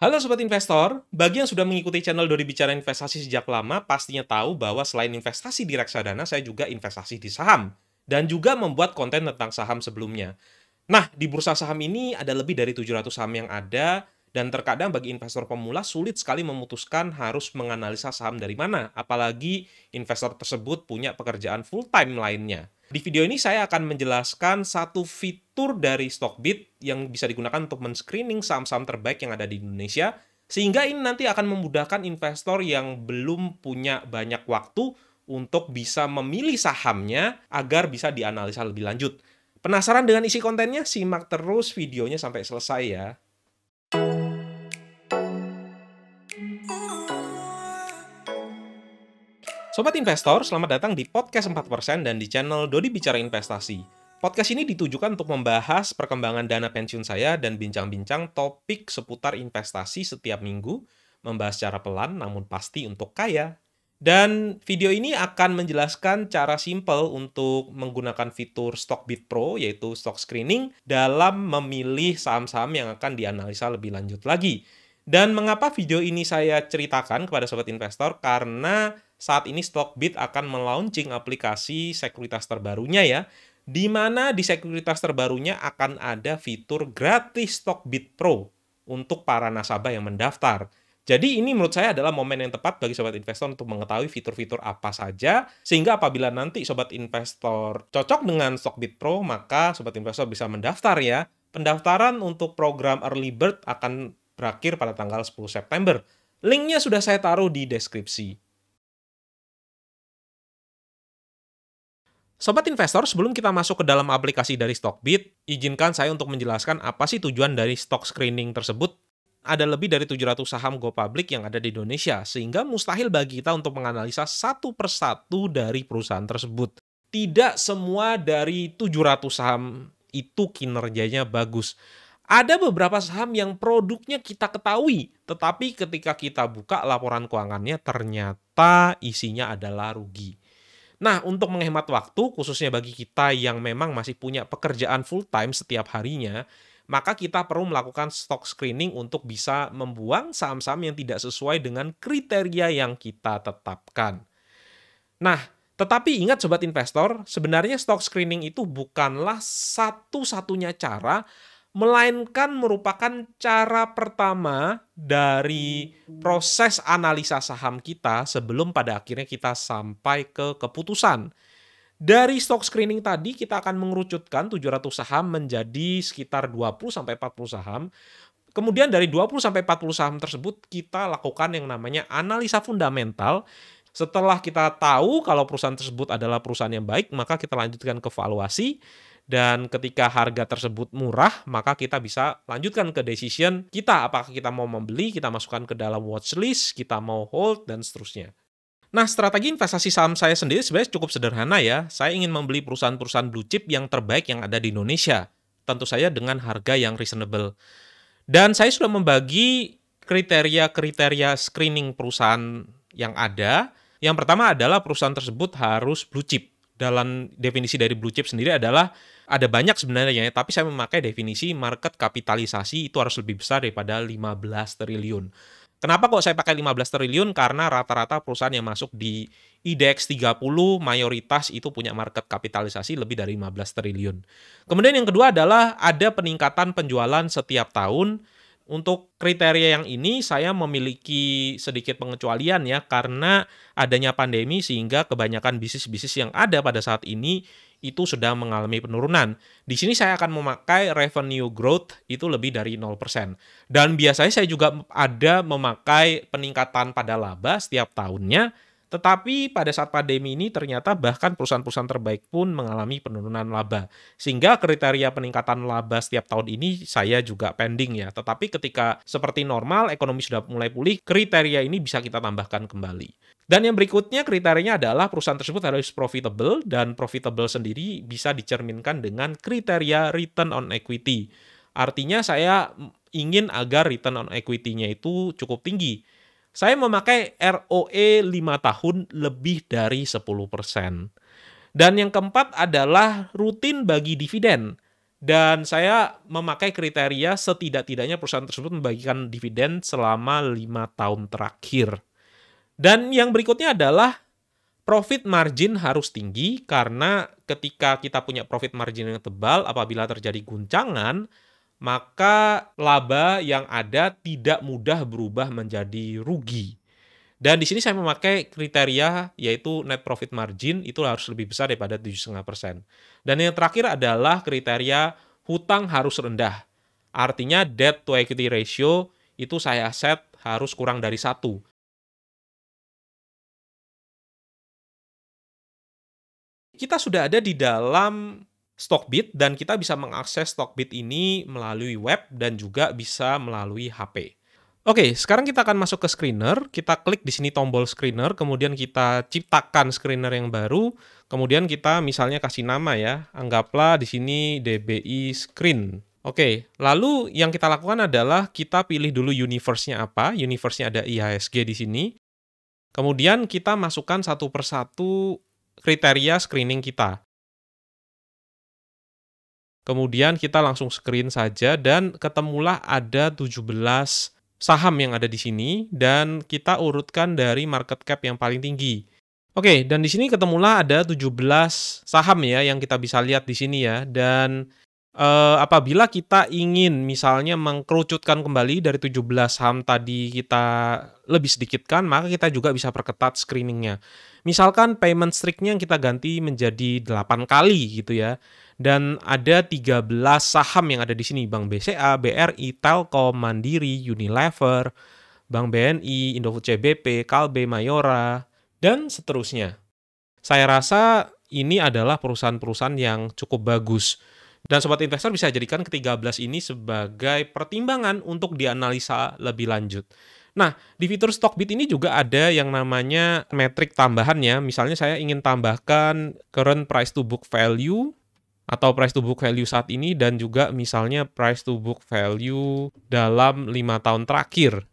Halo Sobat Investor, bagi yang sudah mengikuti channel Dodi Bicara Investasi sejak lama, pastinya tahu bahwa selain investasi di reksadana, saya juga investasi di saham. Dan juga membuat konten tentang saham sebelumnya. Nah, di bursa saham ini ada lebih dari 700 saham yang ada, dan terkadang bagi investor pemula sulit sekali memutuskan harus menganalisa saham dari mana, apalagi investor tersebut punya pekerjaan full-time lainnya. Di video ini saya akan menjelaskan satu fitur dari Stockbit yang bisa digunakan untuk men-screening saham-saham terbaik yang ada di Indonesia, sehingga ini nanti akan memudahkan investor yang belum punya banyak waktu untuk bisa memilih sahamnya agar bisa dianalisa lebih lanjut. Penasaran dengan isi kontennya? Simak terus videonya sampai selesai ya. Sobat Investor, selamat datang di Podcast 4% dan di channel Dodi Bicara Investasi. Podcast ini ditujukan untuk membahas perkembangan dana pensiun saya dan bincang-bincang topik seputar investasi setiap minggu, membahas secara pelan namun pasti untuk kaya. Dan video ini akan menjelaskan cara simpel untuk menggunakan fitur Stockbit Pro, yaitu stock screening, dalam memilih saham-saham yang akan dianalisa lebih lanjut lagi. Dan mengapa video ini saya ceritakan kepada sobat investor? Karena saat ini Stockbit akan melaunching aplikasi sekuritas terbarunya ya, di mana di sekuritas terbarunya akan ada fitur gratis Stockbit Pro untuk para nasabah yang mendaftar. Jadi ini menurut saya adalah momen yang tepat bagi sobat investor untuk mengetahui fitur-fitur apa saja, sehingga apabila nanti sobat investor cocok dengan Stockbit Pro, maka sobat investor bisa mendaftar ya. Pendaftaran untuk program Early Bird akan berakhir pada tanggal 10 September. Linknya sudah saya taruh di deskripsi. Sobat investor, sebelum kita masuk ke dalam aplikasi dari Stockbit, izinkan saya untuk menjelaskan apa sih tujuan dari stock screening tersebut. Ada lebih dari 700 saham go public yang ada di Indonesia, sehingga mustahil bagi kita untuk menganalisa satu persatu dari perusahaan tersebut. Tidak semua dari 700 saham itu kinerjanya bagus. Ada beberapa saham yang produknya kita ketahui, tetapi ketika kita buka laporan keuangannya ternyata isinya adalah rugi. Nah, untuk menghemat waktu, khususnya bagi kita yang memang masih punya pekerjaan full-time setiap harinya, maka kita perlu melakukan stock screening untuk bisa membuang saham-saham yang tidak sesuai dengan kriteria yang kita tetapkan. Nah, tetapi ingat sobat investor, sebenarnya stock screening itu bukanlah satu-satunya cara, melainkan merupakan cara pertama dari proses analisa saham kita sebelum pada akhirnya kita sampai ke keputusan. Dari stock screening tadi kita akan mengerucutkan 700 saham menjadi sekitar 20-40 saham. Kemudian dari 20-40 saham tersebut kita lakukan yang namanya analisa fundamental. Setelah kita tahu kalau perusahaan tersebut adalah perusahaan yang baik, maka kita lanjutkan ke valuasi. Dan ketika harga tersebut murah, maka kita bisa lanjutkan ke decision kita. Apakah kita mau membeli, kita masukkan ke dalam watchlist, kita mau hold, dan seterusnya. Nah, strategi investasi saham saya sendiri sebenarnya cukup sederhana ya. Saya ingin membeli perusahaan-perusahaan blue chip yang terbaik yang ada di Indonesia. Tentu saja dengan harga yang reasonable. Dan saya sudah membagi kriteria-kriteria screening perusahaan yang ada. Yang pertama adalah perusahaan tersebut harus blue chip. Dalam definisi dari blue chip sendiri adalah ada banyak sebenarnya, tapi saya memakai definisi market kapitalisasi itu harus lebih besar daripada 15 triliun. Kenapa kok saya pakai 15 triliun? Karena rata-rata perusahaan yang masuk di IDX 30 mayoritas itu punya market kapitalisasi lebih dari 15 triliun. Kemudian yang kedua adalah ada peningkatan penjualan setiap tahun. Untuk kriteria yang ini saya memiliki sedikit pengecualian ya, karena adanya pandemi sehingga kebanyakan bisnis-bisnis yang ada pada saat ini itu sedang mengalami penurunan. Di sini saya akan memakai revenue growth itu lebih dari 0%. Dan biasanya saya juga ada memakai peningkatan pada laba setiap tahunnya. Tetapi pada saat pandemi ini ternyata bahkan perusahaan-perusahaan terbaik pun mengalami penurunan laba. Sehingga kriteria peningkatan laba setiap tahun ini saya juga pending ya. Tetapi ketika seperti normal, ekonomi sudah mulai pulih, kriteria ini bisa kita tambahkan kembali. Dan yang berikutnya kriterianya adalah perusahaan tersebut harus profitable, dan profitable sendiri bisa dicerminkan dengan kriteria return on equity. Artinya saya ingin agar return on equity-nya itu cukup tinggi. Saya memakai ROE 5 tahun lebih dari 10%. Dan yang keempat adalah rutin bagi dividen. Dan saya memakai kriteria setidak-tidaknya perusahaan tersebut membagikan dividen selama 5 tahun terakhir. Dan yang berikutnya adalah profit margin harus tinggi, karena ketika kita punya profit margin yang tebal, apabila terjadi guncangan, maka laba yang ada tidak mudah berubah menjadi rugi. Dan di sini saya memakai kriteria yaitu net profit margin itu harus lebih besar daripada 7,5%. Dan yang terakhir adalah kriteria hutang harus rendah. Artinya debt to equity ratio itu saya set harus kurang dari 1. Kita sudah ada di dalam Stockbit dan kita bisa mengakses Stockbit ini melalui web dan juga bisa melalui HP. Oke, sekarang kita akan masuk ke screener. Kita klik di sini tombol screener, kemudian kita ciptakan screener yang baru. Kemudian kita misalnya kasih nama ya. Anggaplah di sini DBI Screen. Oke, lalu yang kita lakukan adalah kita pilih dulu universe-nya apa. Universe-nya ada IHSG di sini. Kemudian kita masukkan satu persatu kriteria screening kita. Kemudian kita langsung screen saja dan ketemulah ada 17 saham yang ada di sini, dan kita urutkan dari market cap yang paling tinggi. Oke, dan di sini ketemulah ada 17 saham ya yang kita bisa lihat di sini ya. Dan apabila kita ingin misalnya mengkerucutkan kembali dari 17 saham tadi kita lebih sedikitkan, maka kita juga bisa perketat screeningnya. Misalkan payment streak-nya yang kita ganti menjadi 8 kali gitu ya. Dan ada 13 saham yang ada di sini, Bank BCA, BRI, Telkom, Mandiri, Unilever, Bank BNI, Indofood CBP, Kalbe, Mayora, dan seterusnya. Saya rasa ini adalah perusahaan-perusahaan yang cukup bagus. Dan sobat investor bisa jadikan ke-13 ini sebagai pertimbangan untuk dianalisa lebih lanjut. Nah, di fitur Stockbit ini juga ada yang namanya metrik tambahannya. Misalnya saya ingin tambahkan current price to book value, atau price to book value saat ini, dan juga misalnya price to book value dalam 5 tahun terakhir.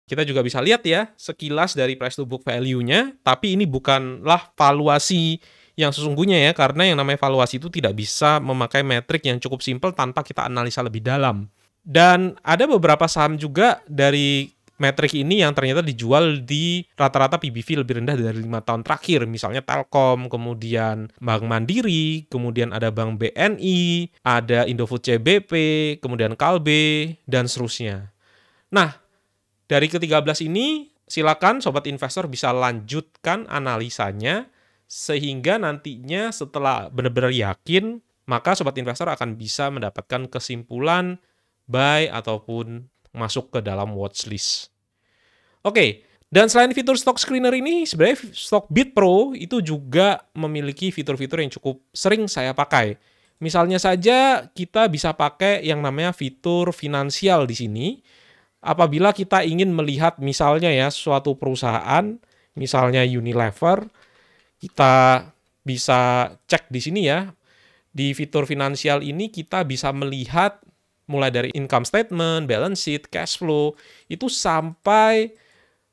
Kita juga bisa lihat ya, sekilas dari price to book value-nya, tapi ini bukanlah valuasi yang sesungguhnya ya, karena yang namanya valuasi itu tidak bisa memakai metrik yang cukup simpel tanpa kita analisa lebih dalam. Dan ada beberapa saham juga dari metrik ini yang ternyata dijual di rata-rata PBV lebih rendah dari 5 tahun terakhir. Misalnya Telkom, kemudian Bank Mandiri, kemudian ada Bank BNI, ada Indofood CBP, kemudian Kalbe, dan seterusnya. Nah, dari ke-13 ini, silakan sobat investor bisa lanjutkan analisanya, sehingga nantinya setelah benar-benar yakin, maka sobat investor akan bisa mendapatkan kesimpulan buy ataupun masuk ke dalam watchlist. Oke, dan selain fitur stock screener ini, sebenarnya Stockbit Pro itu juga memiliki fitur-fitur yang cukup sering saya pakai. Misalnya saja kita bisa pakai yang namanya fitur finansial di sini. Apabila kita ingin melihat misalnya ya suatu perusahaan, misalnya Unilever, kita bisa cek di sini ya. Di fitur finansial ini kita bisa melihat mulai dari income statement, balance sheet, cash flow, itu sampai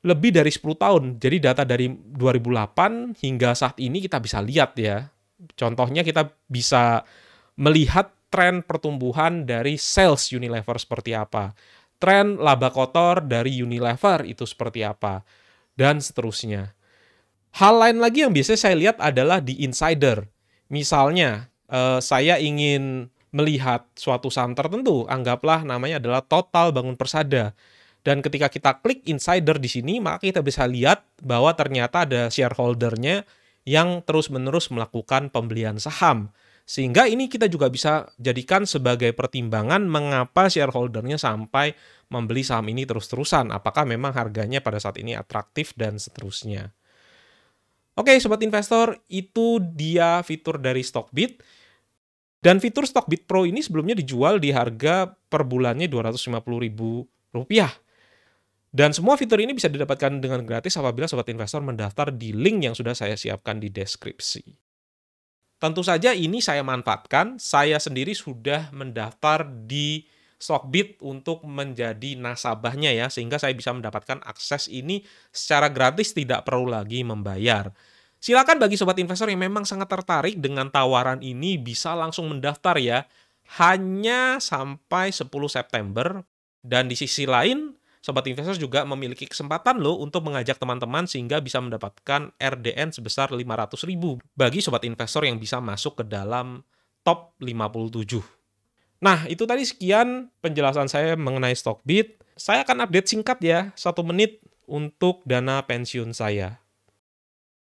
lebih dari 10 tahun. Jadi data dari 2008 hingga saat ini kita bisa lihat ya. Contohnya kita bisa melihat tren pertumbuhan dari sales Unilever seperti apa. Tren laba kotor dari Unilever itu seperti apa. Dan seterusnya. Hal lain lagi yang biasanya saya lihat adalah di insider. Misalnya, saya ingin melihat suatu saham tertentu, anggaplah namanya adalah Total Bangun Persada. Dan ketika kita klik insider di sini, maka kita bisa lihat bahwa ternyata ada shareholder-nya yang terus-menerus melakukan pembelian saham. Sehingga ini kita juga bisa jadikan sebagai pertimbangan mengapa shareholder-nya sampai membeli saham ini terus-terusan. Apakah memang harganya pada saat ini atraktif dan seterusnya. Oke, sobat investor, itu dia fitur dari Stockbit. Dan fitur Stockbit Pro ini sebelumnya dijual di harga per bulannya Rp250.000. Dan semua fitur ini bisa didapatkan dengan gratis apabila sobat investor mendaftar di link yang sudah saya siapkan di deskripsi. Tentu saja ini saya manfaatkan, saya sendiri sudah mendaftar di Stockbit untuk menjadi nasabahnya ya, sehingga saya bisa mendapatkan akses ini secara gratis, tidak perlu lagi membayar. Silakan bagi sobat investor yang memang sangat tertarik dengan tawaran ini bisa langsung mendaftar ya. hanya sampai 10 September. Dan di sisi lain, Sobat Investor juga memiliki kesempatan loh untuk mengajak teman-teman sehingga bisa mendapatkan RDN sebesar 500.000 bagi Sobat Investor yang bisa masuk ke dalam top 57. Nah, itu tadi sekian penjelasan saya mengenai Stockbit. Saya akan update singkat ya, 1 menit untuk dana pensiun saya.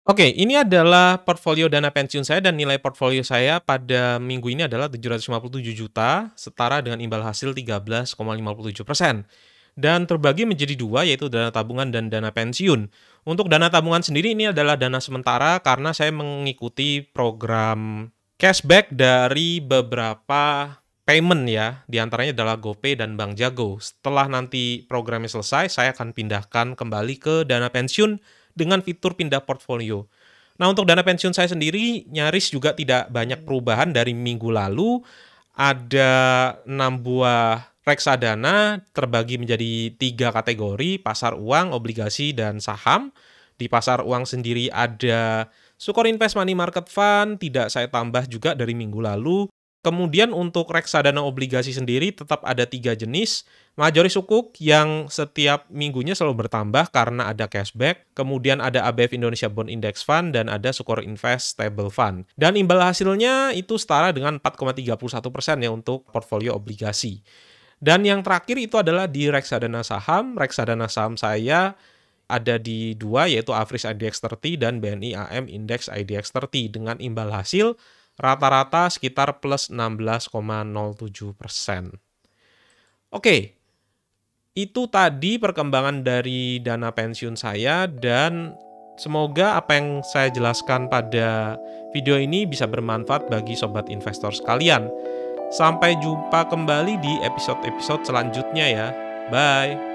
Oke, ini adalah portfolio dana pensiun saya dan nilai portfolio saya pada minggu ini adalah 757 juta, setara dengan imbal hasil 13,57%. Dan terbagi menjadi dua, yaitu dana tabungan dan dana pensiun. Untuk dana tabungan sendiri ini adalah dana sementara karena saya mengikuti program cashback dari beberapa payment ya, diantaranya adalah GoPay dan Bank Jago. Setelah nanti programnya selesai, saya akan pindahkan kembali ke dana pensiun dengan fitur pindah portfolio. Nah, untuk dana pensiun saya sendiri nyaris juga tidak banyak perubahan dari minggu lalu. Ada 6 buah reksadana terbagi menjadi 3 kategori, pasar uang, obligasi, dan saham. Di pasar uang sendiri ada Sukor Invest Money Market Fund, tidak saya tambah juga dari minggu lalu. Kemudian untuk reksadana obligasi sendiri tetap ada 3 jenis. Majori Sukuk yang setiap minggunya selalu bertambah karena ada cashback. Kemudian ada ABF Indonesia Bond Index Fund dan ada Sukor Invest Stable Fund. Dan imbal hasilnya itu setara dengan 4,31% ya untuk portfolio obligasi. Dan yang terakhir itu adalah di reksadana saham. Reksadana saham saya ada di 2 yaitu Afris IDX 30 dan BNI AM Index IDX 30 dengan imbal hasil rata-rata sekitar plus 16,07%. Oke, itu tadi perkembangan dari dana pensiun saya dan semoga apa yang saya jelaskan pada video ini bisa bermanfaat bagi sobat investor sekalian. Sampai jumpa kembali di episode-episode selanjutnya ya. Bye!